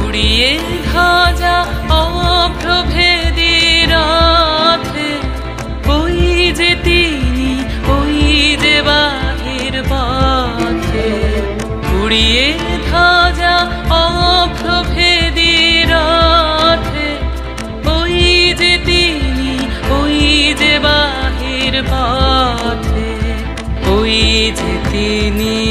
উড়িয়ে ধ্বজা অপ্রভেদী রথে, ওই যে তিনি, ওই যে বাহির পথে। উড়িয়ে ধ্বজা অপ্রভেদী রথে, ওই যে তিনি, ওই যে বাহির পথে। ওই যে তিনি